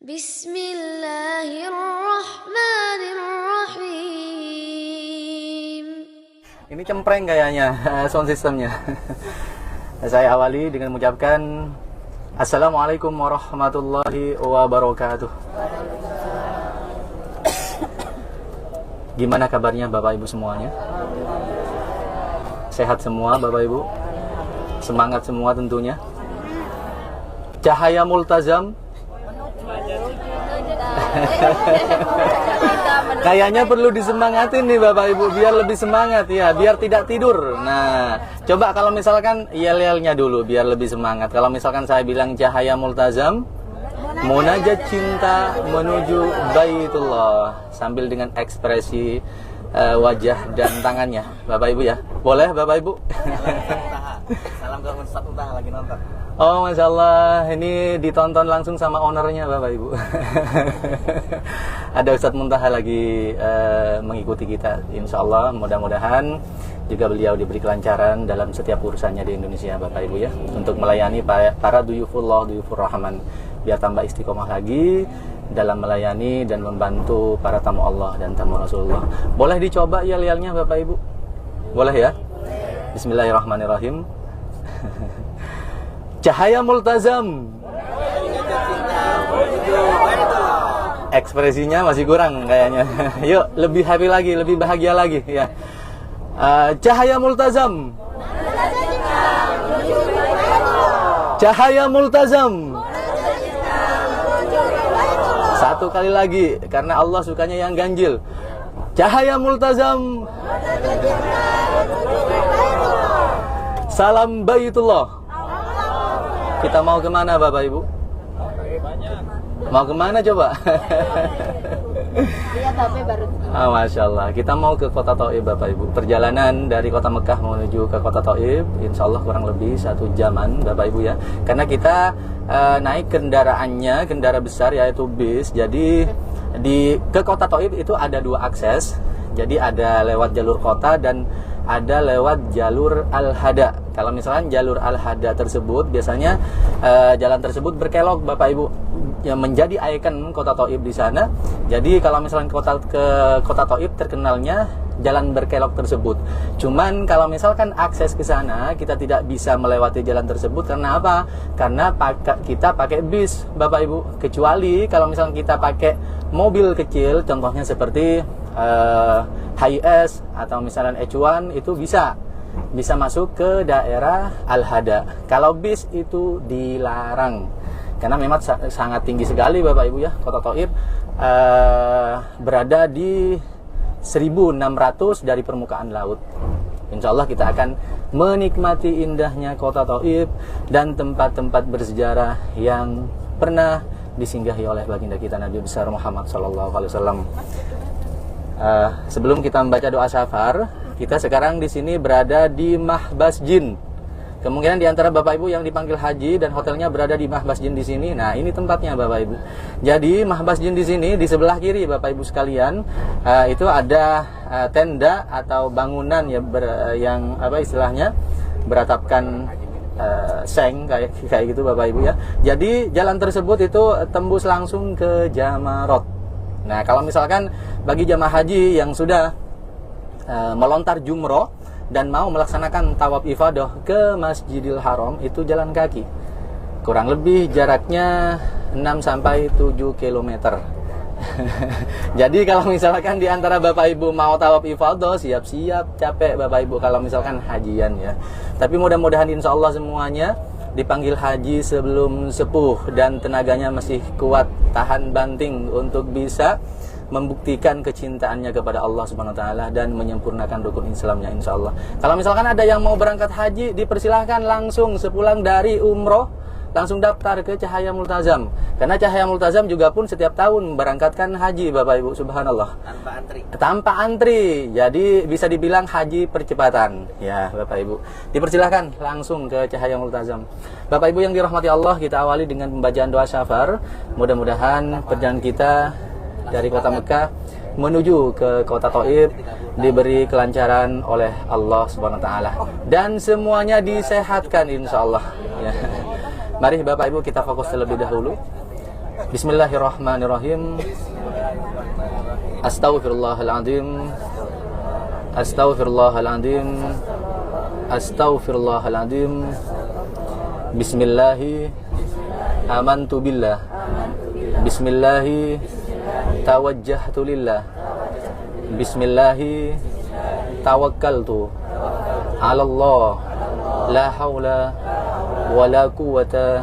Bismillahirrahmanirrahim. Ini cempreng kayaknya sound systemnya. Saya awali dengan mengucapkan Assalamualaikum warahmatullahi wabarakatuh. Gimana kabarnya Bapak Ibu semuanya? Sehat semua Bapak Ibu? Semangat semua tentunya. Cahaya multazam. Kayaknya perlu disemangatin nih Bapak Ibu biar lebih semangat ya, biar tidak tidur. Nah, coba kalau misalkan yel-yelnya dulu biar lebih semangat. Kalau misalkan saya bilang cahaya multazam, munajat cinta menuju Baitullah sambil dengan ekspresi wajah dan tangannya, Bapak Ibu ya. Boleh Bapak Ibu? Salam ke Ustadz Untah lagi nonton. Oh, Masya Allah, ini ditonton langsung sama ownernya Bapak Ibu. Ada Ustadz Muntaha lagi mengikuti kita. Insya Allah, mudah-mudahan juga beliau diberi kelancaran dalam setiap urusannya di Indonesia Bapak Ibu ya. Untuk melayani para duyufullah, duyufur rahman. Biar tambah istiqomah lagi dalam melayani dan membantu para tamu Allah dan tamu Rasulullah. Boleh dicoba yel-yelnya Bapak Ibu? Boleh ya? Bismillahirrahmanirrahim. Cahaya multazam. Ekspresinya masih kurang kayaknya. Yuk, lebih happy lagi, lebih bahagia lagi ya. Cahaya multazam. Cahaya multazam. Satu kali lagi, karena Allah sukanya yang ganjil. Cahaya multazam. Salam Baitullah. Kita mau kemana Bapak Ibu? Mau kemana coba? Masya Allah. Kita mau ke kota Taif Bapak Ibu. Perjalanan dari kota Mekah menuju ke kota Taif, insya Allah kurang lebih 1 jaman Bapak Ibu ya. Karena kita naik kendaraannya, kendaraan besar yaitu bis. Jadi ke kota Taif itu ada 2 akses. Jadi ada lewat jalur kota dan ada lewat jalur Al-Hada. Kalau misalkan jalur Al-Hada tersebut biasanya jalan tersebut berkelok Bapak Ibu, yang menjadi ikon kota Taif di sana. Jadi kalau misalkan ke kota Taif terkenalnya jalan berkelok tersebut. Cuman kalau misalkan akses ke sana kita tidak bisa melewati jalan tersebut karena apa? Karena kita pakai bis Bapak Ibu. Kecuali kalau misalkan kita pakai mobil kecil, contohnya seperti Hiace atau misalnya H1 itu bisa masuk ke daerah Al-Hada. Kalau bis itu dilarang karena memang sangat tinggi sekali Bapak Ibu ya. Kota Taif berada di 1600 dari permukaan laut. Insya Allah kita akan menikmati indahnya kota Taif dan tempat-tempat bersejarah yang pernah disinggahi oleh baginda kita Nabi besar Muhammad SAW. Sebelum kita membaca doa syafar, kita sekarang di sini berada di Mahbas Jin. Kemungkinan di antara Bapak Ibu yang dipanggil haji dan hotelnya berada di Mahbas Jin di sini. Nah, ini tempatnya Bapak Ibu. Jadi Mahbas Jin di sini di sebelah kiri Bapak Ibu sekalian, itu ada tenda atau bangunan ya yang apa istilahnya beratapkan seng kayak gitu Bapak Ibu ya. Jadi jalan tersebut itu tembus langsung ke Jamarot. Nah, kalau misalkan bagi jamaah haji yang sudah melontar jumroh dan mau melaksanakan tawaf ifadah ke Masjidil Haram, itu jalan kaki. Kurang lebih jaraknya 6 sampai 7 km. Jadi kalau misalkan di antara Bapak Ibu mau tawaf ifadah, siap-siap capek Bapak Ibu kalau misalkan hajian ya. Tapi mudah-mudahan insya Allah semuanya dipanggil haji sebelum sepuh dan tenaganya masih kuat, tahan banting untuk bisa membuktikan kecintaannya kepada Allah Subhanahu wa taala dan menyempurnakan rukun Islamnya insyaallah. Kalau misalkan ada yang mau berangkat haji, dipersilahkan langsung sepulang dari umroh langsung daftar ke Cahaya Multazam. Karena Cahaya Multazam juga pun setiap tahun memberangkatkan haji Bapak Ibu, subhanallah. Tanpa antri. Jadi bisa dibilang haji percepatan. Ya, Bapak Ibu. Dipersilahkan langsung ke Cahaya Multazam. Bapak Ibu yang dirahmati Allah, kita awali dengan pembacaan doa syafar. Mudah-mudahan perjalanan kita dari kota Mekah menuju ke kota Taif diberi kelancaran oleh Allah Subhanahu wa taala dan semuanya disehatkan insyaallah ya. Mari Bapak Ibu kita fokus terlebih dahulu. Bismillahirrahmanirrahim. Astaghfirullahaladzim. Astaghfirullahaladzim. Astaghfirullahaladzim. Bismillahi amantu billah. Bismillahi tawajjahtu lillah. Bismillahi tawakkaltu ala Allah. La hawla wa la quwwata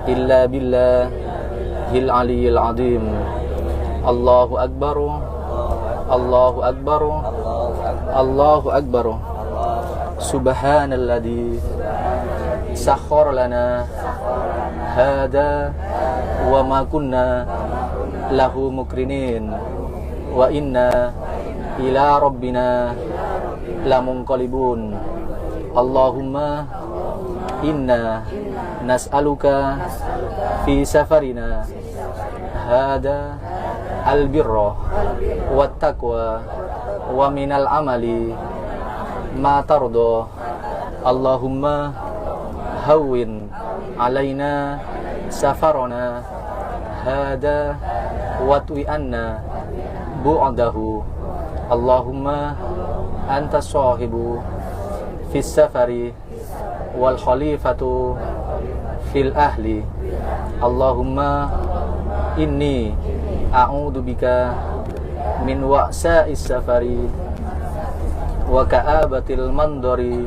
illa billahil aliyyil azim. Allahu akbar. Allahu akbar. Allahu akbar. Subhanalladzi sakhkhara lana hada wa ma kunna lahu mukrinin wa inna ila rabbina lamunqalibun. Allahumma inna nas'aluka fi safarina hada albirra wat taqwa wa minal amali ma tardo. Allahumma hawwin alaina safarana hada watwi anna bu'dahu. Allahumma anta sahibu fis safari wal khalifatu fil ahli. Allahumma inni a'udzu bika min wa'sa'is safari wa ka'abatil mandari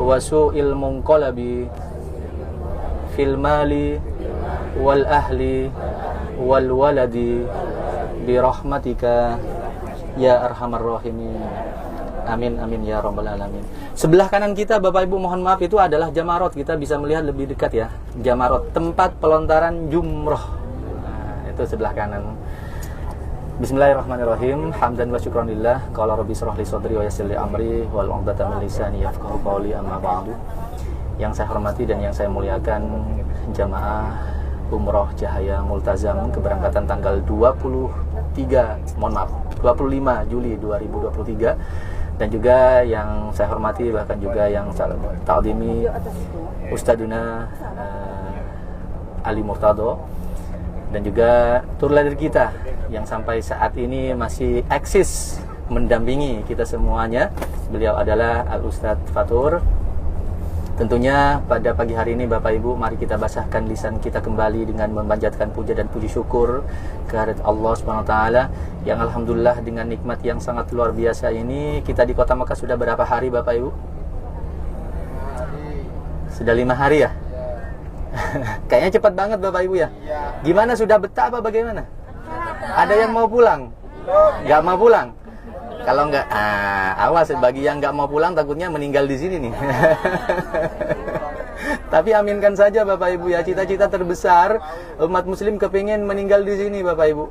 wa su'il munqalabi fil mali wal ahli wal waladi bi rahmatika ya arhamar rahimin. Amin amin ya rabbal alamin. Sebelah kanan kita Bapak Ibu mohon maaf itu adalah Jamarot. Kita bisa melihat lebih dekat ya. Jamarot, tempat pelontaran jumroh. Nah, itu sebelah kanan. Bismillahirrahmanirrahim. Hamdan wa syukran lillah. Qala rabbi shrah li sadri wa yassir li amri wal 'uqdatam min lisani yafqahu qawli, amma ba'du. Yang saya hormati dan yang saya muliakan jamaah Umroh Cahaya Multazam keberangkatan tanggal 25 Juli 2023. Dan juga yang saya hormati bahkan juga yang saya ta'dimi Ustaduna Ali Murtado, dan juga tour leader kita yang sampai saat ini masih eksis mendampingi kita semuanya. Beliau adalah Al Ustadz Fatur. Tentunya pada pagi hari ini Bapak Ibu, mari kita basahkan lisan kita kembali dengan memanjatkan puja dan puji syukur kehadirat Allah SWT yang alhamdulillah dengan nikmat yang sangat luar biasa ini. Kita di Kota Mekah sudah berapa hari Bapak Ibu? Sudah 5 hari ya? Kayaknya cepat banget Bapak Ibu ya? Gimana, sudah betah apa bagaimana? Ada yang mau pulang? Nggak mau pulang? Kalau nggak, awas bagi yang nggak mau pulang takutnya meninggal di sini nih. Tapi aminkan saja Bapak Ibu ya, cita-cita terbesar umat muslim kepingin meninggal di sini Bapak Ibu.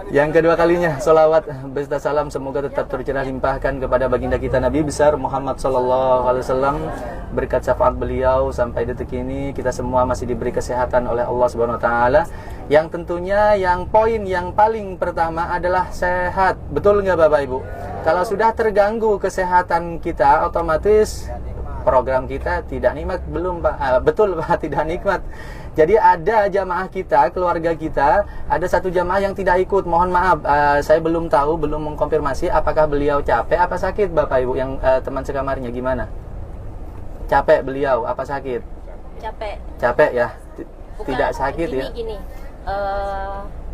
Yang kedua kalinya, salawat beserta salam semoga tetap tercurah limpahkan kepada baginda kita Nabi besar Muhammad SAW. Berkat syafaat beliau sampai detik ini kita semua masih diberi kesehatan oleh Allah Subhanahu Wa Taala. Yang tentunya yang poin yang paling pertama adalah sehat. Betul nggak Bapak Ibu? Kalau sudah terganggu kesehatan kita, otomatis program kita tidak nikmat. Belum Pak? Betul Pak, tidak nikmat. Jadi ada jamaah kita, keluarga kita, ada satu jamaah yang tidak ikut. Mohon maaf, saya belum tahu, belum mengkonfirmasi apakah beliau capek apa sakit Bapak Ibu. Yang teman sekamarnya gimana? Capek beliau apa sakit? Capek. Capek ya? Bukan, tidak sakit ya? Gini,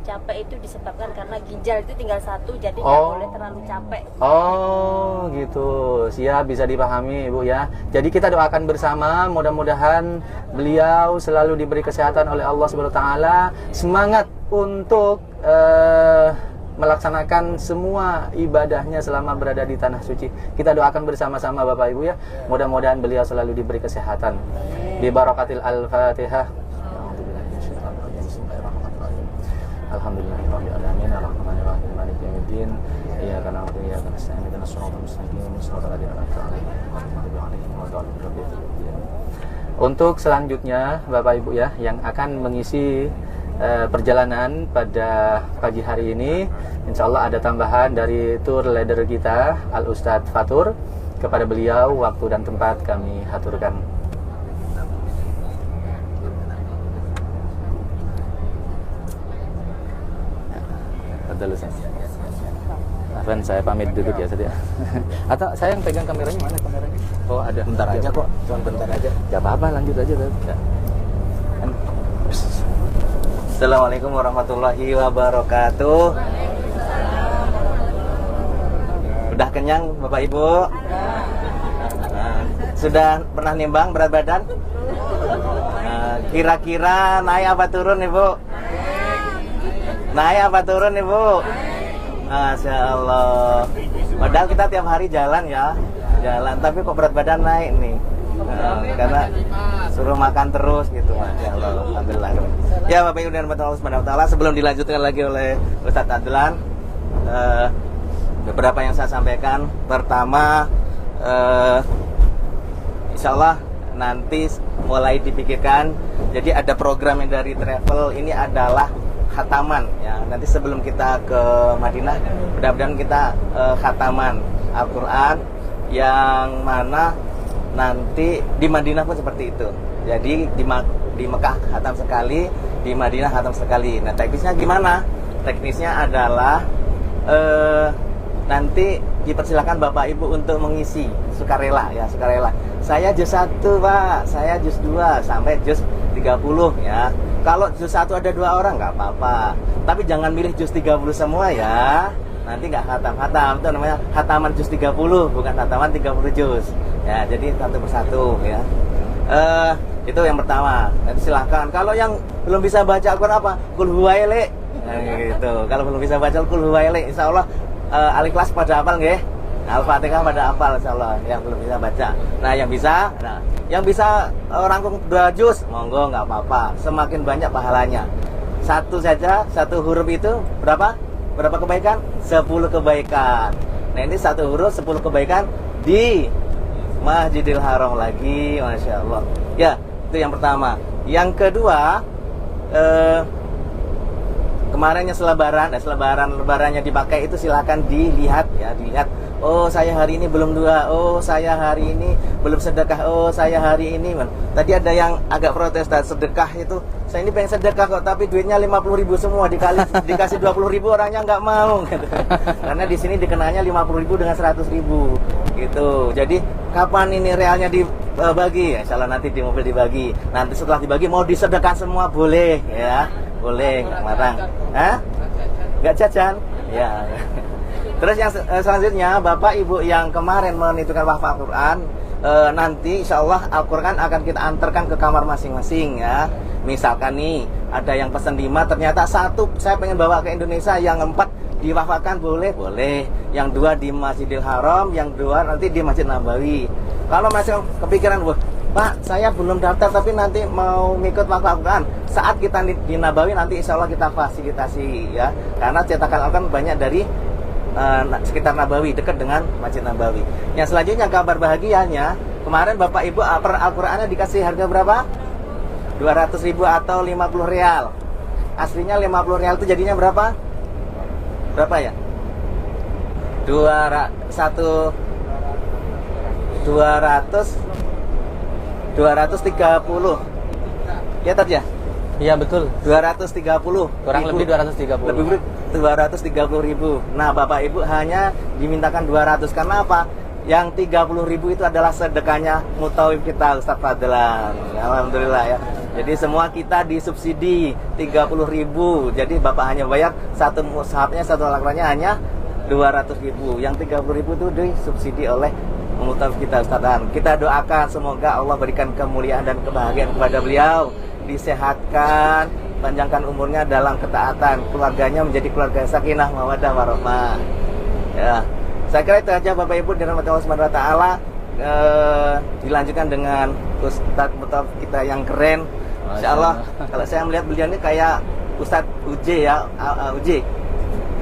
capek itu disebabkan karena ginjal itu tinggal satu, jadi nggak boleh terlalu capek. Oh gitu, siap, bisa dipahami Ibu ya. Jadi kita doakan bersama, mudah-mudahan beliau selalu diberi kesehatan oleh Allah Subhanahu Wa Taala, semangat untuk melaksanakan semua ibadahnya selama berada di tanah suci. Kita doakan bersama-sama Bapak Ibu ya, mudah-mudahan beliau selalu diberi kesehatan. Bi barakatil Al-Fatihah. Alhamdulillahirabbil alamin arrahmanir rahim maliki yaumiddin iyyaka na'budu wa iyyaka nasta'in ihdinas siratal mustaqim siratal ladzina an'amta 'alaihim ghairil maghdubi 'alaihim waladdallin. Untuk selanjutnya Bapak Ibu ya yang akan mengisi perjalanan pada pagi hari ini, insyaallah ada tambahan dari tour leader kita Al Ustadz Fatur. Kepada beliau waktu dan tempat kami haturkan. Fadal Ustaz. Afwan, saya pamit duduk ya Ustaz ya. Atau saya yang pegang kameranya, mana kameranya? Oh, ada. Bentar aja kok, cuma bentar aja. Gak apa-apa, lanjut aja Ustaz. Ya. Assalamualaikum warahmatullahi wabarakatuh. Udah kenyang Bapak Ibu? Sudah pernah nimbang berat badan? Kira-kira naik apa turun Ibu? Naik apa turun Ibu? Masya Allah. Padahal kita tiap hari jalan ya, jalan. Tapi kok berat badan naik nih? Karena suruh makan terus gitu, Masya Allah. Alhamdulillah. Ya Bapak Ibu dan Allah Subhanahu wa taala, sebelum dilanjutkan lagi oleh Ustadz Adlan, beberapa yang saya sampaikan. Pertama, insya Allah nanti mulai dipikirkan. Jadi ada program yang dari travel ini adalah khataman ya. Nanti sebelum kita ke Madinah, mudah-mudahan kita khataman Al-Quran, yang mana nanti di Madinah pun seperti itu. Jadi di Mekah khatam sekali, di Madinah khatam sekali. Nah teknisnya gimana? Teknisnya adalah nanti dipersilakan Bapak Ibu untuk mengisi sukarela ya, sukarela. Saya juz 1 Pak, saya juz 2 sampai juz 30 ya. Kalau juz 1 ada 2 orang nggak apa-apa, tapi jangan milih juz 30 semua ya. Nanti nggak khatam-khatam, itu namanya khataman juz 30, bukan khataman 30 juz ya. Jadi satu persatu ya. Itu yang pertama. Nanti silahkan. Kalau yang belum bisa baca Al-Quran apa? Qul huwaile. Nah, gitu. Kalau belum bisa baca Qul huwaile, insya Allah Al-Ikhlas pada hafal nggih? Al-Fatihah pada hafal insyaallah, yang belum bisa baca. Nah, yang bisa rangkum 2 juz, monggo nggak apa-apa. Semakin banyak pahalanya. Satu saja, satu huruf itu berapa? Berapa kebaikan? 10 kebaikan. Nah, ini satu huruf 10 kebaikan di Masjidil Haram lagi, Masya Allah. Ya, itu yang pertama. Yang kedua, kemarinnya lebarannya dipakai itu silakan dilihat ya, dilihat. Oh, saya hari ini belum 2. Oh, saya hari ini belum sedekah. Oh, saya hari ini tadi ada yang agak protes, sedekah itu. Saya ini pengen sedekah kok, tapi duitnya 50.000 semua, dikasih 20.000 orangnya nggak mau gitu. Karena di sini dikenanya 50.000 dengan 100.000 gitu. Jadi kapan ini realnya dibagi? Ya, insyaallah nanti di mobil dibagi. Nanti setelah dibagi mau disedekah semua boleh ya. Boleh, nggak marah. Hah? Nggak jajan? Ya. Terus yang selanjutnya, Bapak Ibu yang kemarin menentukan wakaf Al-Quran, nanti insya Allah Al-Quran akan kita antarkan ke kamar masing-masing ya. Misalkan nih, ada yang pesan 5, ternyata 1 saya pengen bawa ke Indonesia, yang 4 diwakafkan boleh? Boleh. Yang 2 di Masjidil Haram, yang 2 nanti di Masjid Nabawi. Kalau masih kepikiran, wah Pak, saya belum daftar tapi nanti mau ngikut wakaf Al-Quran. Saat kita di Nabawi nanti insya Allah kita fasilitasi ya. Karena cetakan Al-Quran banyak dari sekitar Nabawi, dekat dengan Masjid Nabawi. Yang selanjutnya kabar bahagianya, kemarin Bapak Ibu per Al-Qurannya dikasih harga berapa? 200.000 atau 50 real. Aslinya 50 real itu jadinya berapa? Berapa ya? 230 ya tadi ya? Iya betul. 230. Kurang lebih 230. Lebih 230.000. Nah, Bapak Ibu hanya dimintakan 200. Karena apa? Yang 30.000 itu adalah sedekahnya mutawif kita, Ustaz Fadlan. Alhamdulillah ya. Jadi semua kita disubsidi 30.000. Jadi Bapak hanya bayar satu mushafnya, satu Al-Qurannya hanya 200.000. Yang 30.000 itu disubsidi oleh mutawif kita, Ustaz Fadlan. Kita doakan semoga Allah berikan kemuliaan dan kebahagiaan kepada beliau, disehatkan, panjangkan umurnya dalam ketaatan, keluarganya menjadi keluarga sakinah, mawaddah, warahmah. Ya, saya kira itu aja Bapak Ibu dirahmati Allah Subhanahu wa taala. Dilanjutkan dengan Ustadz Mutawif kita yang keren. Insyaallah kalau saya melihat beliau ini kayak Ustadz Uj ya, Uj.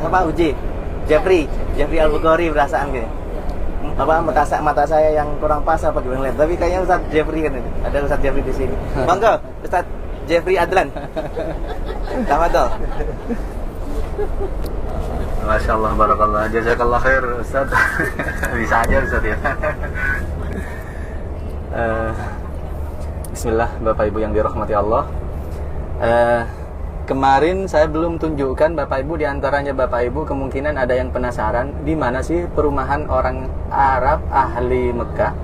Apa Uj? Jeffrey Al-Bukhari perasaan gitu. Apa mata saya yang kurang pas apa gimana lihat, tapi kayaknya Ustadz Jeffrey kan ini. Ada Ustadz Jeffrey di sini. Bangga, Ustadz Jeffrey Adlan. Tafadhol. Masya Allah, barakallah, jazakallah khair Ustaz. Bisa aja Ustaz ya. Bismillah, Bapak Ibu yang dirahmati Allah. kemarin saya belum tunjukkan Bapak Ibu, diantaranya Bapak Ibu kemungkinan ada yang penasaran di mana sih perumahan orang Arab ahli Mekah.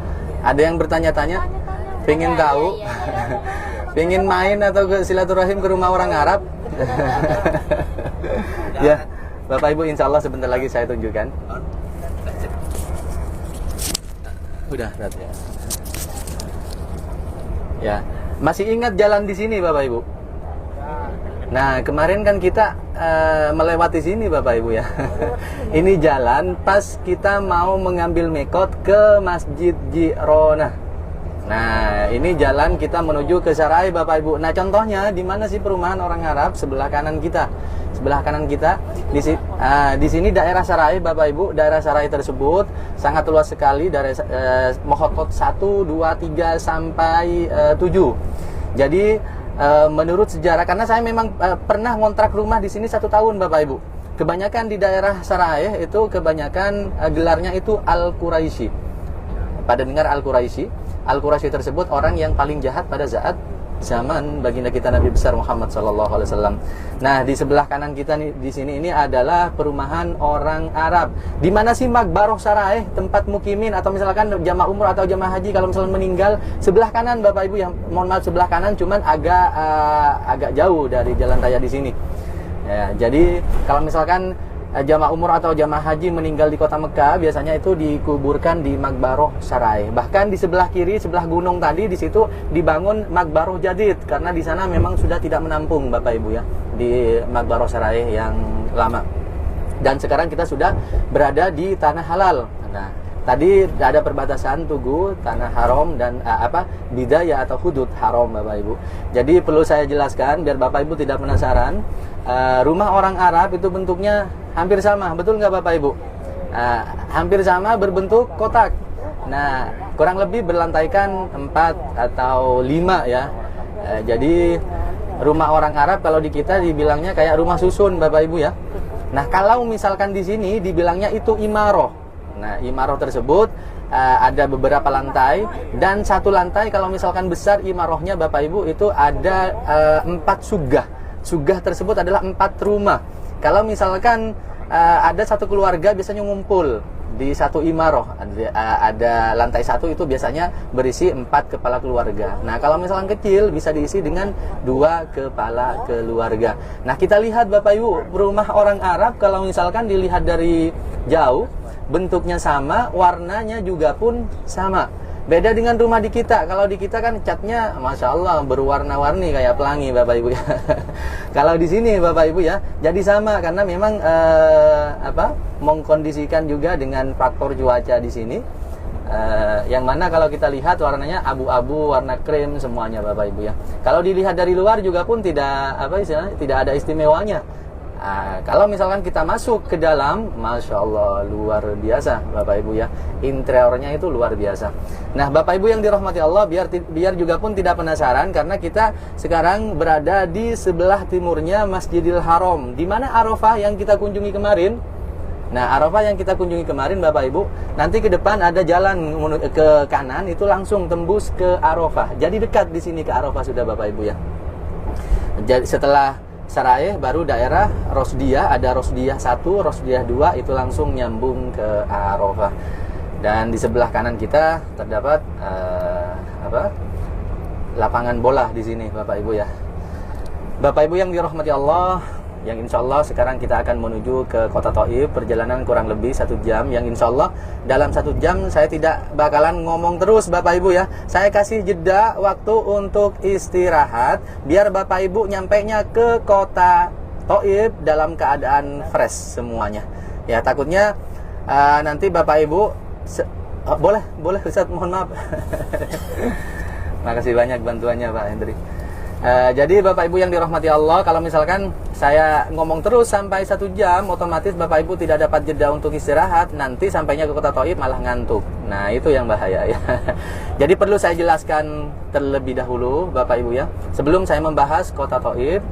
Ada yang bertanya-tanya, pengen tahu, pengen main atau ke silaturahim ke rumah orang Arab. Ya, Bapak Ibu insya Allah sebentar lagi saya tunjukkan. Udah, ya. Ya, masih ingat jalan di sini Bapak Ibu? Nah, kemarin kan kita melewati sini Bapak Ibu ya. Ini jalan pas kita mau mengambil mikot ke Masjid Jironah. Nah, ini jalan kita menuju ke Sarai Bapak Ibu. Nah, contohnya di mana sih perumahan orang Arab? Sebelah kanan kita. Sebelah kanan kita di sini daerah Sarai Bapak Ibu. Daerah Sarai tersebut sangat luas sekali dari Mohotot 1, 2, 3 sampai 7. Jadi menurut sejarah, karena saya memang pernah ngontrak rumah di sini 1 tahun Bapak Ibu. Kebanyakan di daerah Sarai itu kebanyakan gelarnya itu Al-Quraisy. Pada dengar Al-Quraisy. Al-Quraisy tersebut orang yang paling jahat pada saat zaman baginda kita Nabi besar Muhammad SAW. Nah, di sebelah kanan kita nih, di sini ini adalah perumahan orang Arab. Di mana sih Makbaroh Sarai, tempat mukimin atau misalkan jamaah umroh atau jamaah haji kalau misalnya meninggal, sebelah kanan Bapak Ibu, yang mohon maaf sebelah kanan, cuman agak jauh dari jalan raya di sini. Ya, jadi kalau misalkan jamaah umroh atau jamaah haji meninggal di kota Mekah, biasanya itu dikuburkan di Makbaroh Sarai. Bahkan di sebelah kiri, sebelah gunung tadi, di situ dibangun Makbaroh Jadid, karena di sana memang sudah tidak menampung Bapak Ibu ya, di Makbaroh Sarai yang lama. Dan sekarang kita sudah berada di tanah halal. Nah, tadi ada perbatasan Tugu, tanah haram dan bidayah atau hudud haram Bapak Ibu. Jadi perlu saya jelaskan biar Bapak Ibu tidak penasaran. Rumah orang Arab itu bentuknya hampir sama, betul nggak Bapak Ibu? Hampir sama, berbentuk kotak. Nah, kurang lebih berlantaikan 4 atau 5 ya. Jadi rumah orang Arab kalau di kita dibilangnya kayak rumah susun Bapak Ibu ya. Nah, kalau misalkan di sini dibilangnya itu imaroh. Nah, imaroh tersebut ada beberapa lantai, dan satu lantai kalau misalkan besar imarohnya Bapak Ibu itu ada 4 sugah. Sugah tersebut adalah 4 rumah. Kalau misalkan ada satu keluarga biasanya ngumpul di satu imaroh, ada lantai 1 itu biasanya berisi 4 kepala keluarga. Nah, kalau misalkan kecil bisa diisi dengan 2 kepala keluarga. Nah, kita lihat Bapak Ibu, rumah orang Arab kalau misalkan dilihat dari jauh bentuknya sama, warnanya juga pun sama. Beda dengan rumah di kita. Kalau di kita kan catnya Masya Allah berwarna-warni kayak pelangi Bapak Ibu ya. Kalau di sini Bapak Ibu ya, jadi sama karena memang mengkondisikan juga dengan faktor cuaca di sini. Yang mana kalau kita lihat warnanya abu-abu, warna krem semuanya Bapak Ibu ya. Kalau dilihat dari luar juga pun tidak tidak ada istimewanya. Kalau misalkan kita masuk ke dalam, Masya Allah luar biasa Bapak Ibu ya, interiornya itu luar biasa. Nah Bapak Ibu yang dirahmati Allah, biar juga pun tidak penasaran, karena kita sekarang berada di sebelah timurnya Masjidil Haram, di mana Arafah yang kita kunjungi kemarin. Nah, Arafah yang kita kunjungi kemarin Bapak Ibu, nanti ke depan ada jalan ke kanan, itu langsung tembus ke Arafah. Jadi dekat di sini ke Arafah sudah Bapak Ibu ya. Jadi setelah Sarai baru daerah Rosdiyah, ada Rosdiyah 1, Rosdiyah 2, itu langsung nyambung ke Arafah. Dan di sebelah kanan kita terdapat lapangan bola di sini Bapak Ibu ya. Bapak Ibu yang dirahmati Allah, yang insya Allah sekarang kita akan menuju ke kota Thaif, perjalanan kurang lebih 1 jam, yang insya Allah dalam 1 jam saya tidak bakalan ngomong terus Bapak Ibu ya. Saya kasih jeda waktu untuk istirahat biar Bapak Ibu nyampainya ke kota Thaif dalam keadaan fresh semuanya ya. Takutnya nanti Bapak Ibu boleh Ustaz, mohon maaf. Makasih banyak bantuannya Pak Hendri. Jadi Bapak Ibu yang dirahmati Allah, kalau misalkan saya ngomong terus sampai 1 jam, otomatis Bapak Ibu tidak dapat jeda untuk istirahat, nanti sampainya ke kota Thaif malah ngantuk. Nah itu yang bahaya ya. Jadi perlu saya jelaskan terlebih dahulu Bapak Ibu ya, sebelum saya membahas kota Thaif.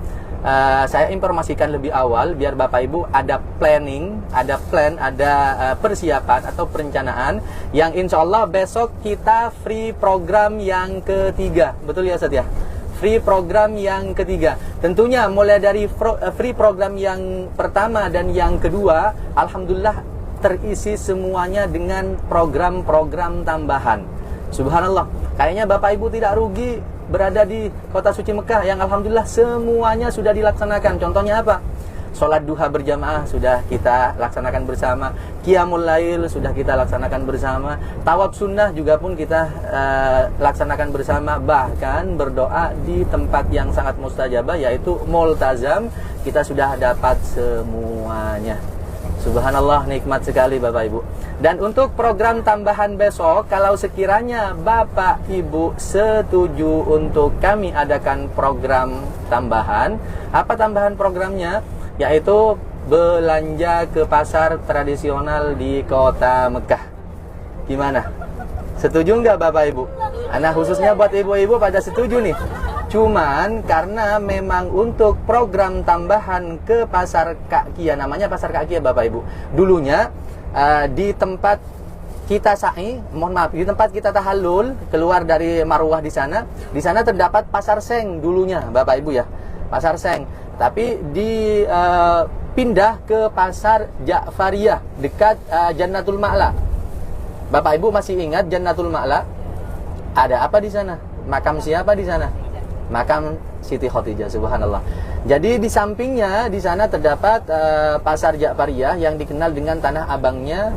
Saya informasikan lebih awal biar Bapak Ibu ada planning, ada plan, ada persiapan atau perencanaan, yang insya Allah besok kita free program yang ketiga. Betul ya Ustaz ya? free program yang ketiga. Tentunya mulai dari free program yang pertama dan yang kedua, alhamdulillah terisi semuanya dengan program-program tambahan. Subhanallah, kayaknya Bapak Ibu tidak rugi berada di kota suci Mekah yang alhamdulillah semuanya sudah dilaksanakan. Contohnya apa? Sholat duha berjamaah sudah kita laksanakan bersama, Qiyamul Lail sudah kita laksanakan bersama, tawaf sunnah juga pun kita laksanakan bersama, bahkan berdoa di tempat yang sangat mustajabah yaitu Multazam kita sudah dapat semuanya. Subhanallah, nikmat sekali Bapak Ibu. Dan untuk program tambahan besok, kalau sekiranya Bapak Ibu setuju untuk kami adakan program tambahan, apa tambahan programnya? Yaitu belanja ke pasar tradisional di kota Mekah. Gimana? Setuju nggak Bapak Ibu? Nah, khususnya buat ibu-ibu pada setuju nih. Cuman karena memang untuk program tambahan ke pasar Kak Kia, namanya pasar Kak Kia Bapak Ibu, dulunya di tempat kita sa'i, mohon maaf, di tempat kita tahallul keluar dari marwah di sana terdapat pasar Seng dulunya Bapak Ibu ya, pasar Seng. Tapi dipindah ke pasar Ja'fariyah dekat Jannatul Ma'la. Bapak Ibu masih ingat Jannatul Ma'la? Ada apa di sana? Makam siapa di sana? Makam Siti Khadijah, subhanallah. Jadi di sampingnya di sana terdapat pasar Ja'fariyah yang dikenal dengan tanah abangnya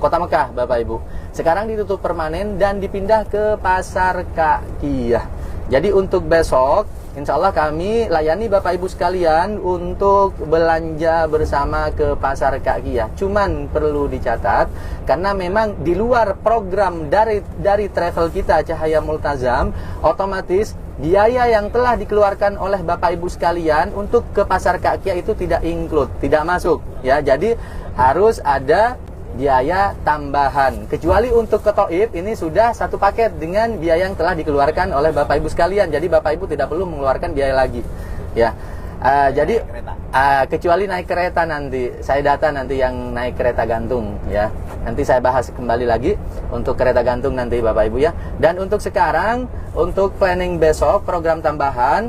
kota Mekah, Bapak Ibu. Sekarang ditutup permanen dan dipindah ke pasar Ka'kiyah. Jadi untuk besok insya Allah kami layani Bapak Ibu sekalian untuk belanja bersama ke pasar Ka'kiyah. Cuman perlu dicatat, karena memang di luar program dari travel kita Cahaya Multazam, otomatis biaya yang telah dikeluarkan oleh Bapak Ibu sekalian untuk ke pasar Ka'kiyah itu tidak include, tidak masuk ya. Jadi harus ada biaya tambahan. Kecuali untuk ke Taif ini sudah satu paket dengan biaya yang telah dikeluarkan oleh Bapak Ibu sekalian. Jadi Bapak Ibu tidak perlu mengeluarkan biaya lagi. Ya. Jadi kecuali naik kereta nanti. Saya data nanti yang naik kereta gantung ya. Nanti saya bahas kembali lagi untuk kereta gantung nanti Bapak Ibu ya. Dan untuk sekarang untuk planning besok program tambahan,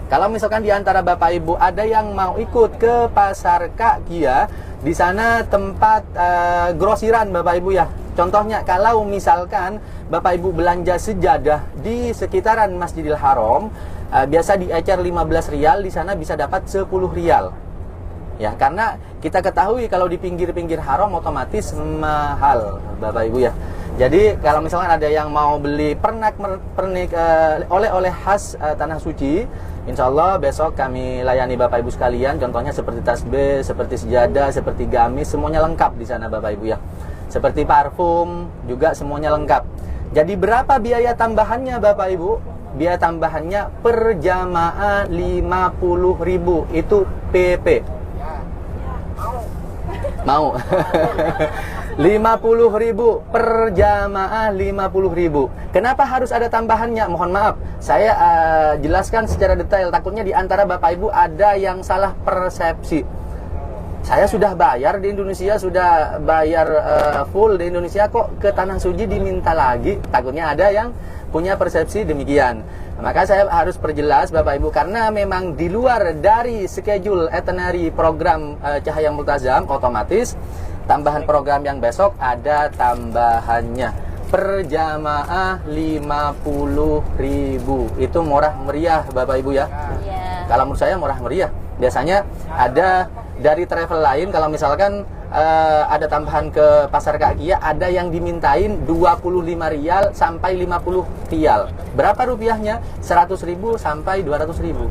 kalau misalkan di antara Bapak Ibu ada yang mau ikut ke pasar Ka'kiyah, di sana tempat grosiran Bapak Ibu ya. Contohnya kalau misalkan Bapak Ibu belanja sejadah di sekitaran Masjidil Haram, biasa diecer 15 rial, di sana bisa dapat 10 rial. Ya, karena kita ketahui kalau di pinggir-pinggir haram otomatis mahal Bapak Ibu ya. Jadi kalau misalkan ada yang mau beli pernik oleh-oleh khas tanah suci, insya Allah besok kami layani Bapak Ibu sekalian. Contohnya seperti tasbih, seperti sejadah, seperti gamis, semuanya lengkap di sana Bapak Ibu ya. Seperti parfum juga semuanya lengkap. Jadi berapa biaya tambahannya Bapak Ibu? Biaya tambahannya per jamaah 50.000, itu PP. Mau? 50.000 per jamaah, 50.000. Kenapa harus ada tambahannya? Mohon maaf, saya jelaskan secara detail. Takutnya di antara Bapak Ibu ada yang salah persepsi. Saya sudah bayar di Indonesia, sudah bayar full di Indonesia, kok ke tanah suci diminta lagi? Takutnya ada yang punya persepsi demikian. Maka saya harus perjelas Bapak Ibu, karena memang di luar dari schedule itinerary program Cahaya Multazam, otomatis tambahan program yang besok ada tambahannya per jamaah 50.000. Itu murah meriah Bapak Ibu ya. Kalau menurut saya murah meriah. Biasanya ada dari travel lain, kalau misalkan ada tambahan ke pasar Ka'kiyah, ada yang dimintain 25 rial sampai 50 rial. Berapa rupiahnya? 100.000 sampai 200.000.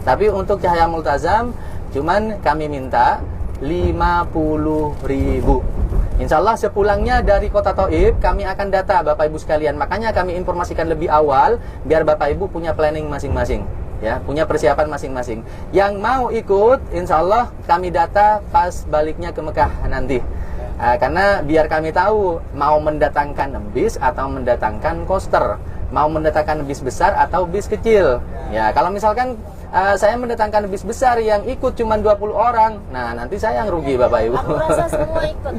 Tapi untuk Cahaya Multazam cuman kami minta 50.000. Insya Allah sepulangnya dari kota Taif kami akan data Bapak Ibu sekalian. Makanya kami informasikan lebih awal biar Bapak Ibu punya planning masing-masing ya, punya persiapan masing-masing. Yang mau ikut insya Allah kami data pas baliknya ke Mekah nanti. Karena biar kami tahu mau mendatangkan bis atau mendatangkan coaster, mau mendatangkan bis besar atau bis kecil. Ya, kalau misalkan saya mendatangkan bis besar yang ikut cuma 20 orang. Nah, nanti saya yang rugi Bapak Ibu. Aku rasa semua ikut.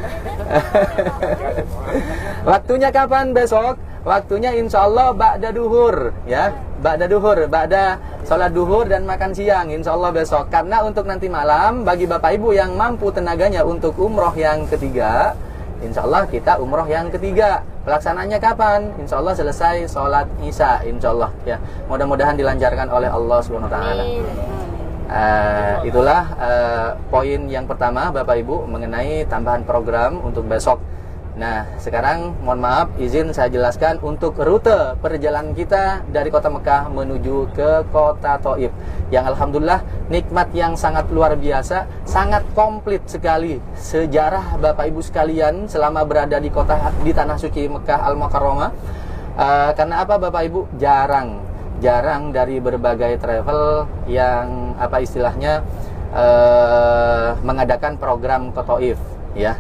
Waktunya kapan besok? Waktunya insya Allah ba'da duhur, ya. Ba'da duhur, ba'da sholat duhur dan makan siang, insya Allah besok. Karena untuk nanti malam, bagi Bapak Ibu yang mampu tenaganya untuk umroh yang ketiga, insya Allah kita umroh yang ketiga. Pelaksananya kapan? Insya Allah selesai sholat isya, insya Allah, ya. Mudah-mudahan dilancarkan oleh Allah SWT. Itulah poin yang pertama Bapak Ibu mengenai tambahan program untuk besok. Nah, sekarang mohon maaf izin saya jelaskan untuk rute perjalanan kita dari kota Mekah menuju ke kota Thaif, yang alhamdulillah nikmat yang sangat luar biasa, sangat komplit sekali sejarah Bapak Ibu sekalian selama berada di tanah suci Mekah Al-Mukarramah. Karena apa Bapak Ibu? Jarang dari berbagai travel yang apa istilahnya mengadakan program ke Thaif, ya.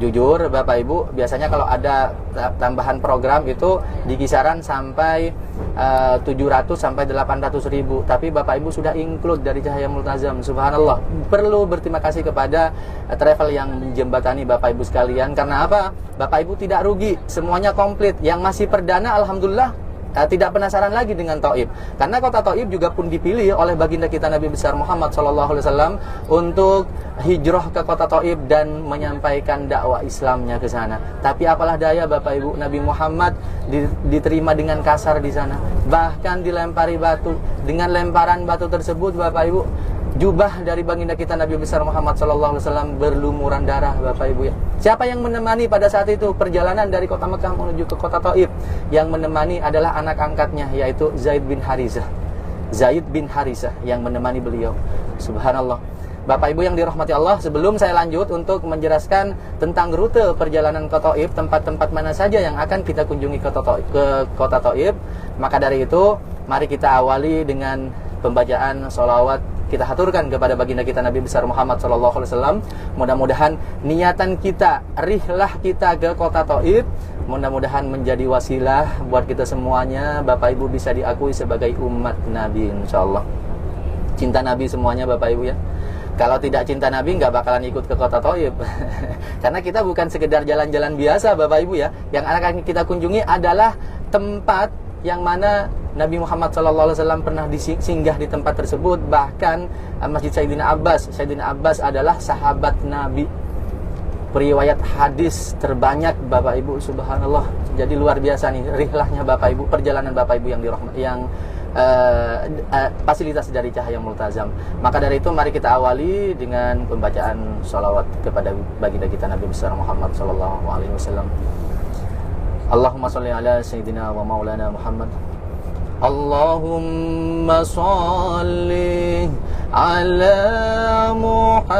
Jujur Bapak Ibu, biasanya kalau ada tambahan program itu di kisaran sampai 700 sampai 800 ribu. Tapi Bapak Ibu sudah include dari Cahaya Multazam. Subhanallah. Perlu berterima kasih kepada travel yang menjembatani Bapak Ibu sekalian. Karena apa? Bapak Ibu tidak rugi, semuanya komplit. Yang masih perdana alhamdulillah tidak penasaran lagi dengan Thaif, karena kota Thaif juga pun dipilih oleh baginda kita Nabi besar Muhammad SAW untuk hijrah ke kota Thaif dan menyampaikan dakwah Islamnya ke sana. Tapi apalah daya Bapak Ibu, Nabi Muhammad diterima dengan kasar di sana, bahkan dilempari batu. Dengan lemparan batu tersebut Bapak Ibu, jubah dari baginda kita Nabi besar Muhammad SAW berlumuran darah Bapak Ibu, ya. Siapa yang menemani pada saat itu perjalanan dari kota Mekah menuju ke kota Thaif? Yang menemani adalah anak angkatnya, yaitu Zaid bin Harisah. Zaid bin Harisah yang menemani beliau. Subhanallah. Bapak Ibu yang dirahmati Allah, sebelum saya lanjut untuk menjelaskan tentang rute perjalanan ke Thaif, tempat-tempat mana saja yang akan kita kunjungi ke kota Thaif, maka dari itu mari kita awali dengan pembacaan sholawat kita haturkan kepada baginda kita Nabi besar Muhammad SAW. Mudah-mudahan niatan kita, rihlah kita ke kota Thaif, mudah-mudahan menjadi wasilah buat kita semuanya Bapak Ibu bisa diakui sebagai umat Nabi, insyaallah. Cinta Nabi semuanya Bapak Ibu, ya. Kalau tidak cinta Nabi nggak bakalan ikut ke kota Thaif. Karena kita bukan sekedar jalan-jalan biasa Bapak Ibu, ya. Yang akan kita kunjungi adalah tempat yang mana Nabi Muhammad SAW pernah singgah di tempat tersebut. Bahkan Masjid Sayyidina Abbas adalah sahabat Nabi, periwayat hadis terbanyak Bapak Ibu, subhanallah. Jadi luar biasa nih rihlahnya Bapak Ibu, perjalanan Bapak Ibu yang fasilitas dari Cahaya Multazam. Maka dari itu mari kita awali dengan pembacaan sholawat kepada baginda kita Nabi besar Muhammad SAW. Allahumma sholli ala Sayyidina wa maulana Muhammad. Allahumma sholli ala Muhammad,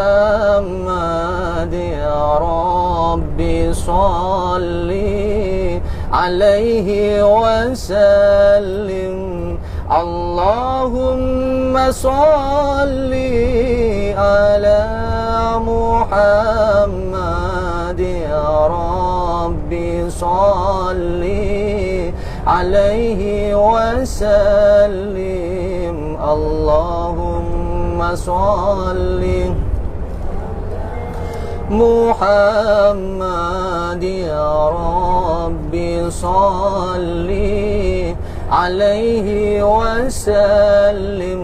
ya Rabbi sholli alaihi wa sallim. Allahumma sholli ala Muhammad, ya Rabbi sholli alaihi wa sallim. Allahumma sholli Muhammad, ya Rabbi sholli alaihi wa sallim.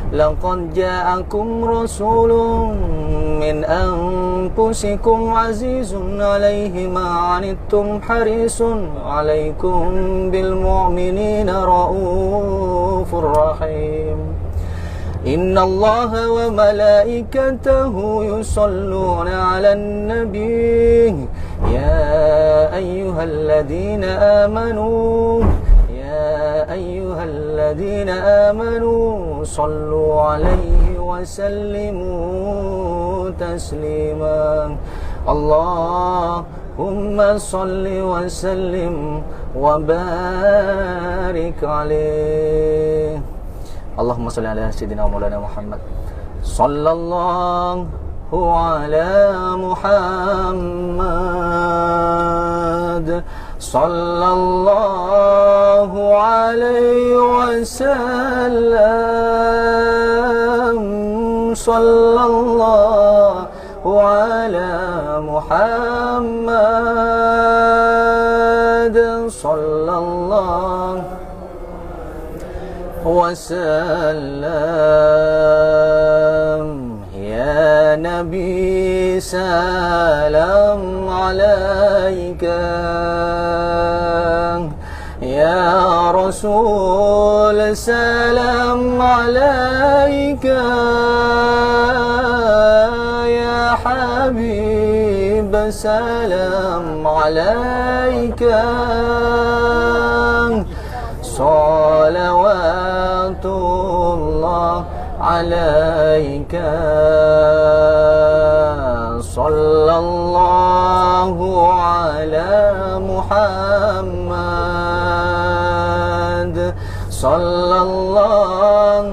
Laqad ja'akum rasulun min anfusikum azizun alaihi ma 'anittum harisun alaikum bil mu'minina raufur rahim. Inna Allaha wa malaikatahu yusalluna 'alan nabiy ya ayyuhalladzina amanu sallu alaihi wa sallimu taslima. Allahumma salli wa sallim wa barik alaihi. Allahumma salli ala Sayyidina wa maulana Muhammad. Sallallahu ala Muhammad. Sallallahu alaihi wa وسلم صلى الله على محمد صلى الله وسلم يا نبي سلام عليك يا رسول سلام عليك يا حبيب سلام عليك صلوات الله عليك صلى الله على محمد صلى الله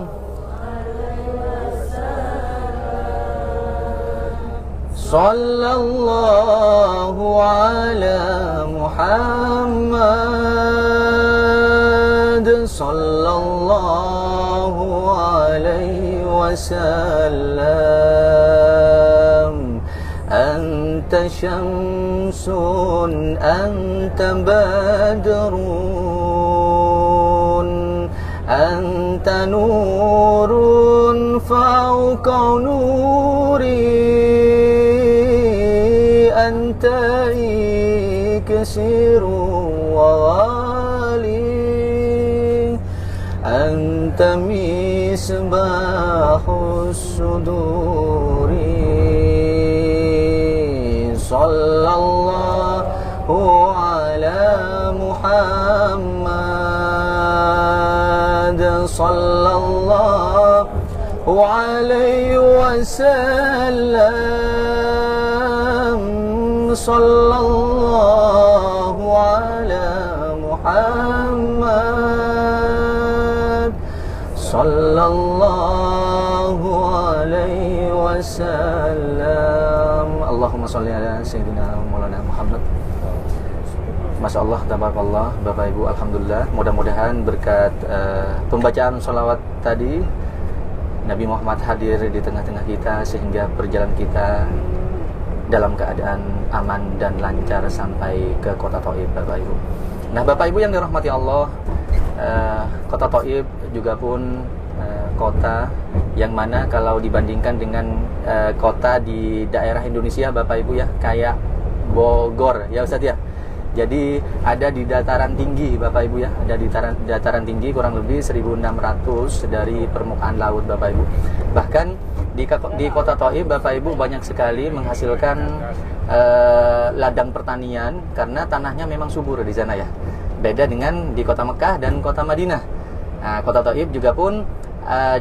صلى الله على محمد صلى الله عليه وسلم أنت شمس أنت بدر أنت نور فوق نوري أنت إكسير وغالي أنت مصباح الصدور صلى الله على محمد صلى الله عليه وسلم صلى الله على محمد صلى الله عليه وسلم Allahumma sholli ala sayyidina Maulana Muhammad. Masya Allah, tabarakallah, Bapak Ibu, alhamdulillah. Mudah-mudahan berkat pembacaan sholawat tadi, Nabi Muhammad hadir di tengah-tengah kita sehingga perjalanan kita dalam keadaan aman dan lancar sampai ke kota Thaif, Bapak Ibu. Nah, Bapak Ibu yang dirahmati Allah, kota Thaif juga pun kota yang mana kalau dibandingkan dengan kota di daerah Indonesia, Bapak Ibu ya, kayak Bogor ya Ustaz ya. Jadi ada di dataran tinggi, Bapak Ibu ya, ada di dataran tinggi kurang lebih 1.600 dari permukaan laut, Bapak Ibu. Bahkan di kota Thaif, Bapak Ibu, banyak sekali menghasilkan ladang pertanian karena tanahnya memang subur di sana ya. Beda dengan di kota Mekah dan kota Madinah. Nah, kota Thaif juga pun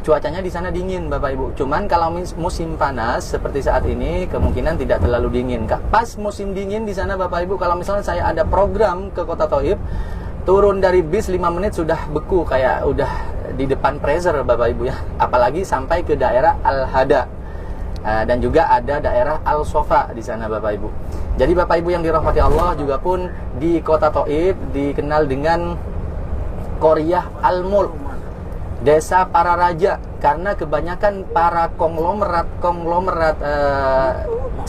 cuacanya di sana dingin, Bapak Ibu. Cuman kalau musim panas seperti saat ini kemungkinan tidak terlalu dingin. Pas musim dingin di sana, Bapak Ibu, kalau misalnya saya ada program ke kota Thaif, turun dari bis 5 menit sudah beku, kayak udah di depan freezer, Bapak Ibu ya. Apalagi sampai ke daerah Al-Hada. Dan juga ada daerah Al-Sofa di sana, Bapak Ibu. Jadi Bapak Ibu yang dirahmati Allah, juga pun di kota Thaif dikenal dengan Qaryah Al-Mulk, desa para raja, karena kebanyakan para konglomerat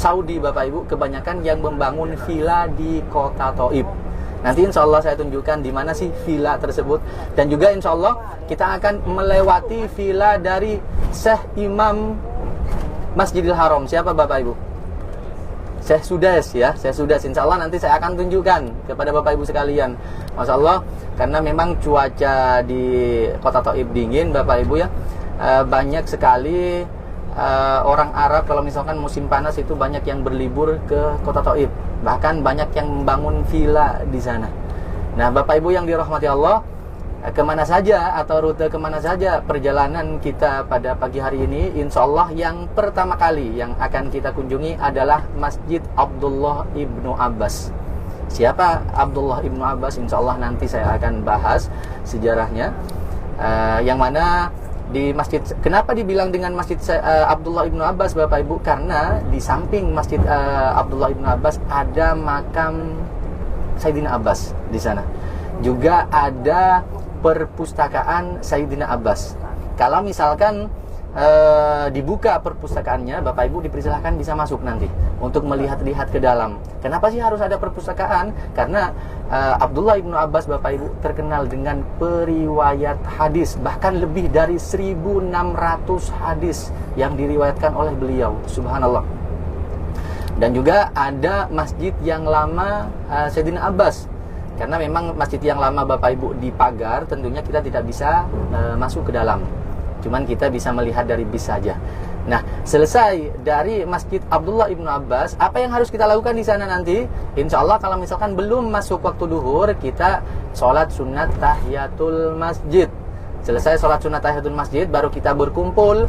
Saudi, Bapak Ibu, kebanyakan yang membangun villa di kota Thaif. Nanti insya Allah saya tunjukkan di mana sih villa tersebut, dan juga insya Allah kita akan melewati villa dari Syekh Imam Masjidil Haram. Siapa, Bapak Ibu? Syekh Sudes ya, Syekh Sudes. Insya Allah nanti saya akan tunjukkan kepada Bapak Ibu sekalian. Masya Allah, karena memang cuaca di kota Thaif dingin, Bapak Ibu ya. Banyak sekali orang Arab kalau misalkan musim panas itu banyak yang berlibur ke kota Thaif. Bahkan banyak yang membangun villa di sana. Nah, Bapak Ibu yang dirahmati Allah, kemana saja atau rute kemana saja perjalanan kita pada pagi hari ini, insya Allah yang pertama kali yang akan kita kunjungi adalah Masjid Abdullah Ibnu Abbas. Siapa Abdullah Ibnu Abbas? Insya Allah nanti saya akan bahas sejarahnya. Yang mana di masjid, kenapa dibilang dengan Masjid Abdullah Ibnu Abbas, Bapak Ibu? Karena di samping Masjid Abdullah Ibnu Abbas ada makam Sayyidina Abbas di sana. Juga ada perpustakaan Sayyidina Abbas. Kalau misalkan dibuka perpustakaannya, Bapak Ibu dipersilahkan bisa masuk nanti untuk melihat-lihat ke dalam. Kenapa sih harus ada perpustakaan? Karena Abdullah ibnu Abbas, Bapak Ibu, terkenal dengan periwayat hadis, bahkan lebih dari 1.600 hadis yang diriwayatkan oleh beliau. Subhanallah. Dan juga ada masjid yang lama Sayyidina Abbas. Karena memang masjid yang lama Bapak Ibu dipagar, tentunya kita tidak bisa masuk ke dalam. Cuman kita bisa melihat dari bis saja. Nah, selesai dari Masjid Abdullah ibnu Abbas, apa yang harus kita lakukan di sana nanti? Insya Allah kalau misalkan belum masuk waktu duhur, kita sholat sunat tahiyatul masjid. Selesai sholat sunat tahiyatul masjid, baru kita berkumpul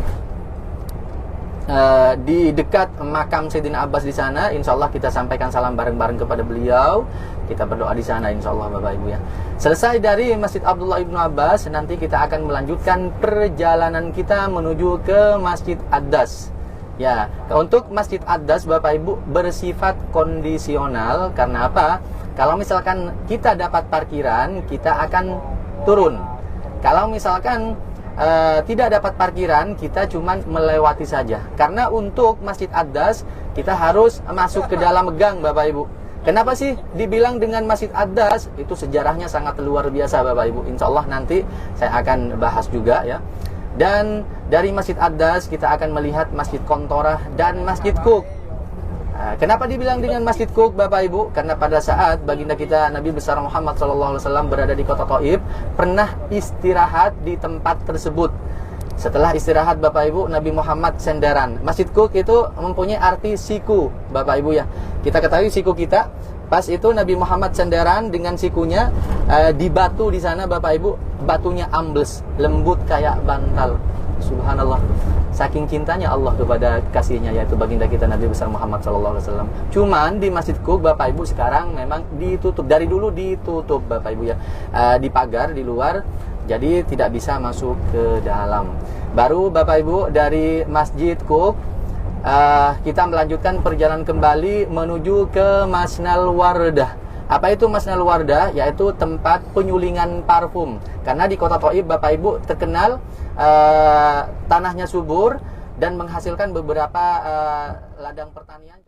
di dekat makam Sayyidina Abbas di sana. Insya Allah kita sampaikan salam bareng-bareng kepada beliau. Kita berdoa di sana insya Allah Bapak Ibu ya. Selesai dari Masjid Abdullah ibnu Abbas, nanti kita akan melanjutkan perjalanan kita menuju ke Masjid Ad-Das. Ya, untuk Masjid Ad-Das Bapak Ibu bersifat kondisional. Karena apa? Kalau misalkan kita dapat parkiran, kita akan turun. Kalau misalkan tidak dapat parkiran, kita cuma melewati saja. Karena untuk Masjid Ad-Das kita harus masuk ke dalam gang Bapak Ibu. Kenapa sih dibilang dengan Masjid Ad-Das? Itu sejarahnya sangat luar biasa Bapak Ibu. Insya Allah nanti saya akan bahas juga ya. Dan dari Masjid Ad-Das kita akan melihat Masjid Kontorah dan Masjid Kuk. Kenapa dibilang dengan Masjid Kuk Bapak Ibu? Karena pada saat baginda kita Nabi besar Muhammad SAW berada di kota Taif, pernah istirahat di tempat tersebut. Setelah istirahat Bapak Ibu, Nabi Muhammad senderan. Masjid Kuk itu mempunyai arti siku Bapak Ibu ya. Kita ketahui siku kita. Pas itu Nabi Muhammad senderan dengan sikunya di batu di sana Bapak Ibu, batunya ambles, lembut kayak bantal. Subhanallah. Saking cintanya Allah kepada kasihnya, yaitu baginda kita Nabi besar Muhammad SAW. Cuman di Masjid Kuk Bapak Ibu sekarang memang ditutup. Dari dulu ditutup Bapak Ibu ya, dipagar di luar, jadi tidak bisa masuk ke dalam. Baru Bapak Ibu dari Masjid Kuk kita melanjutkan perjalanan kembali menuju ke Masnal Wardah. Apa itu Masnal Wardah? Yaitu tempat penyulingan parfum. Karena di kota Taif Bapak Ibu terkenal tanahnya subur dan menghasilkan beberapa ladang pertanian.